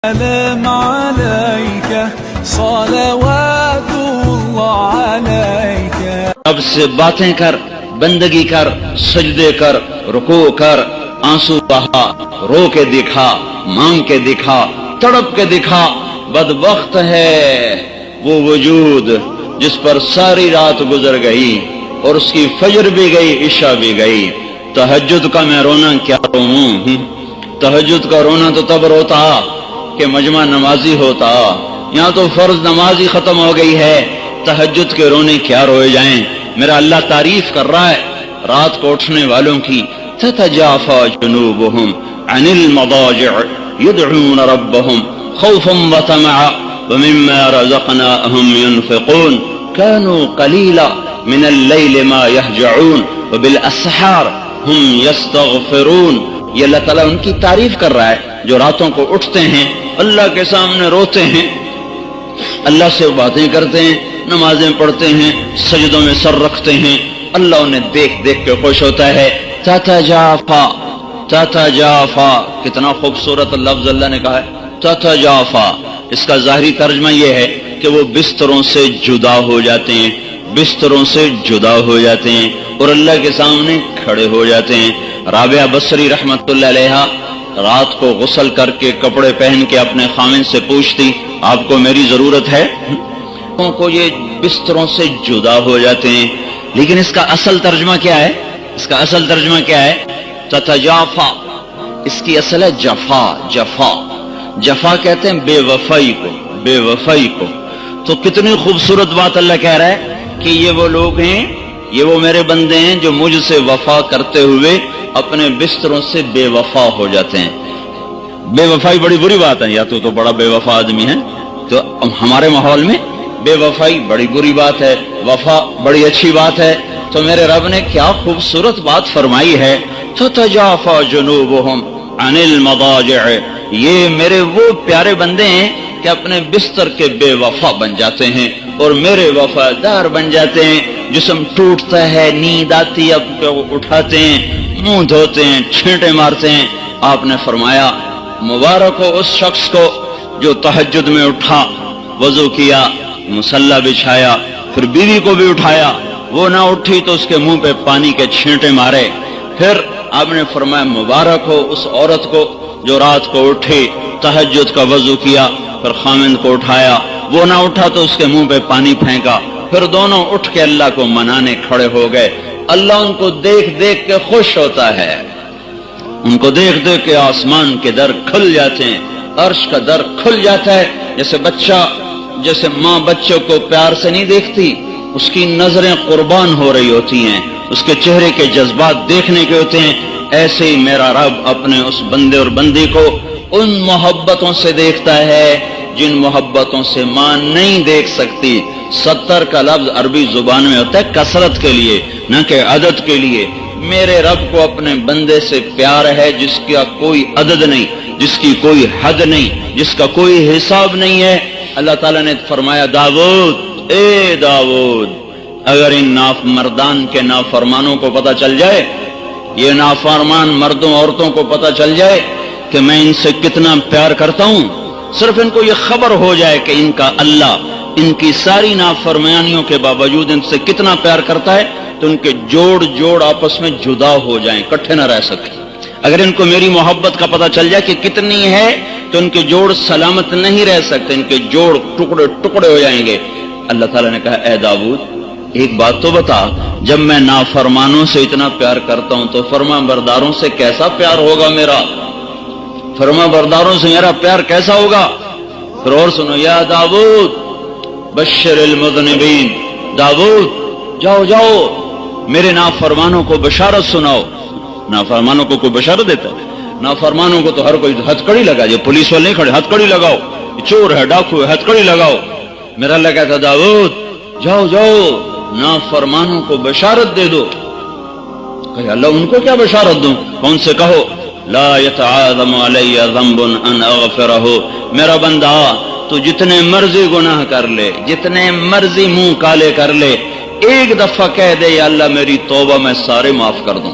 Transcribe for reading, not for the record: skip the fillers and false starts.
سلام عليك صلوات الله عليك. رب سے باتیں کر، بندگی کر، سجدے کر، رکوع کر، آنسو بہا، رو کے دکھا، مانگ کے دکھا، تڑپ کے دکھا. بدبخت ہے وہ وجود جس پر ساری رات گزر گئی اور اس کی فجر بھی گئی، عشاء بھی گئی. تہجد کا میں رونا کیا روں؟ تہجد کا رونا تو تب روتا کہ مجمع نمازی ہوتا. یہاں تو فرض نماز ہی ختم ہو گئی ہے، تہجد کے رونے کیا روئے جائیں. میرا اللہ تعریف کر رہا ہے رات کو اٹھنے والوں کی. تتجافى جنوبهم عن المضاجع يدعون ربهم خوفا وطمعا ومما رزقناهم ينفقون كانوا قليلا من الليل ما يهجعون وبالاسحار هم يستغفرون. یہ اللہ تعالیٰ ان کی تعریف کر رہا ہے جو راتوں کو اٹھتے ہیں، اللہ کے سامنے روتے ہیں، اللہ سے باتیں کرتے ہیں، نمازیں پڑھتے ہیں، سجدوں میں سر رکھتے ہیں. اللہ انہیں دیکھ دیکھ کے خوش ہوتا ہے. تتجافا، تتجافا، کتنا خوبصورت لفظ اللہ نے کہا ہے تتجافا. اس کا ظاہری ترجمہ یہ ہے کہ وہ بستروں سے جدا ہو جاتے ہیں، بستروں سے جدا ہو جاتے ہیں اور اللہ کے سامنے کھڑے ہو جاتے ہیں. رابعہ بصری رحمت اللہ علیہا رات کو غسل کر کے کپڑے پہن کے اپنے خامن سے پوچھتی آپ کو میری ضرورت ہے؟ کو یہ بستروں سے جدا ہو جاتے ہیں. لیکن اس کا اصل ترجمہ کیا ہے؟ اس کا اصل ترجمہ کیا ہے؟ تتجافا. اس کی اصل ہے جفا. جفا، جفا کہتے ہیں بے وفائی کو، بے وفائی کو. تو کتنی خوبصورت بات اللہ کہہ رہا ہے کہ یہ وہ لوگ ہیں، یہ وہ میرے بندے ہیں جو مجھ سے وفا کرتے ہوئے اپنے بستروں سے بے وفا ہو جاتے ہیں. بے وفائی بڑی بری بات ہے، یا تو بڑا بے وفا آدمی ہے. تو ہمارے ماحول میں بے وفائی بڑی بری بات ہے، وفا بڑی اچھی بات ہے. تو میرے رب نے کیا خوبصورت بات فرمائی ہے. تتجافى جنوبهم عن المضاجع. یہ میرے وہ پیارے بندے ہیں کہ اپنے بستر کے بے وفا بن جاتے ہیں اور میرے وفادار بن جاتے ہیں. جسم ٹوٹتا ہے، نیند آتی ہے، اب اٹھاتے ہیں، منہ دھوتے ہیں، چھینٹے مارتے ہیں. آپ نے فرمایا مبارک ہو اس شخص کو جو تہجد میں اٹھا، وضو کیا، مصلی بچھایا، پھر بیوی کو بھی اٹھایا، وہ نہ اٹھی تو اس کے منہ پہ پانی کے چھینٹے مارے. پھر آپ نے فرمایا مبارک ہو اس عورت کو جو رات کو اٹھی، تہجد کا وضو کیا، پھر خامند کو اٹھایا، وہ نہ اٹھا تو اس کے منہ پہ پانی پھینکا، پھر دونوں اٹھ کے اللہ کو منانے کھڑے ہو گئے. اللہ ان کو دیکھ دیکھ کے خوش ہوتا ہے. ان کو دیکھ دیکھ کے آسمان کے در کھل جاتے ہیں، عرش کا در کھل جاتا ہے. جیسے ماں بچوں کو پیار سے نہیں دیکھتی، اس کی نظریں قربان ہو رہی ہوتی ہیں، اس کے چہرے کے جذبات دیکھنے کے ہوتے ہیں. ایسے ہی میرا رب اپنے اس بندے اور بندی کو ان محبتوں سے دیکھتا ہے جن محبتوں سے ماں نہیں دیکھ سکتی. 70 کا لفظ عربی زبان میں ہوتا ہے کثرت کے لیے، نہ کہ عدد کے لیے. میرے رب کو اپنے بندے سے پیار ہے جس کا کوئی عدد نہیں، جس کی کوئی حد نہیں، جس کا کوئی حساب نہیں ہے. اللہ تعالیٰ نے فرمایا داؤد، اے داؤد، اگر ان مردان کے نافرمانوں کو پتہ چل جائے، یہ نافرمان مردوں عورتوں کو پتہ چل جائے کہ میں ان سے کتنا پیار کرتا ہوں، صرف ان کو یہ خبر ہو جائے کہ ان کا اللہ ان کی ساری نافرمانیوں کے باوجود ان سے کتنا پیار کرتا ہے، تو ان کے جوڑ آپس میں جدا ہو جائیں، اکٹھے نہ رہ سکیں. اگر ان کو میری محبت کا پتہ چل جائے کہ کتنی ہے تو ان کے جوڑ سلامت نہیں رہ سکتے، ان کے جوڑ ٹکڑے ٹکڑے ہو جائیں گے. اللہ تعالیٰ نے کہا اے داؤد ایک بات تو بتا، جب میں نافرمانوں سے اتنا پیار کرتا ہوں تو فرما برداروں سے کیسا پیار ہوگا میرا؟ فرما برداروں سے میرا پیار کیسا ہوگا؟ پھر اور سنو، یا داؤد بشر المذنبین، داؤد جاؤ جاؤ میرے نافرمانوں کو بشارت سناؤ. نافرمانوں کو کوئی بشارت دیتا ہے؟ نافرمانوں کو تو ہر کوئی ہتھکڑی لگا. یہ پولیس والے نہیں کھڑے، ہتھکڑی لگاؤ، چور ہے ڈاکو ہے، ہتھکڑی لگاؤ. میرا اللہ کہتا داؤد جاؤ جاؤ نافرمانوں کو بشارت دے دو. کہ اللہ ان کو کیا بشارت دوں؟ کون سے کہو لا يتعاظم علی ذنب ان اغفرہ. میرا بندہ تو جتنے مرضی گناہ کر لے، جتنے مرضی منہ کالے کر لے، ایک دفعہ کہہ دے یا اللہ میری توبہ میں سارے معاف کر دوں.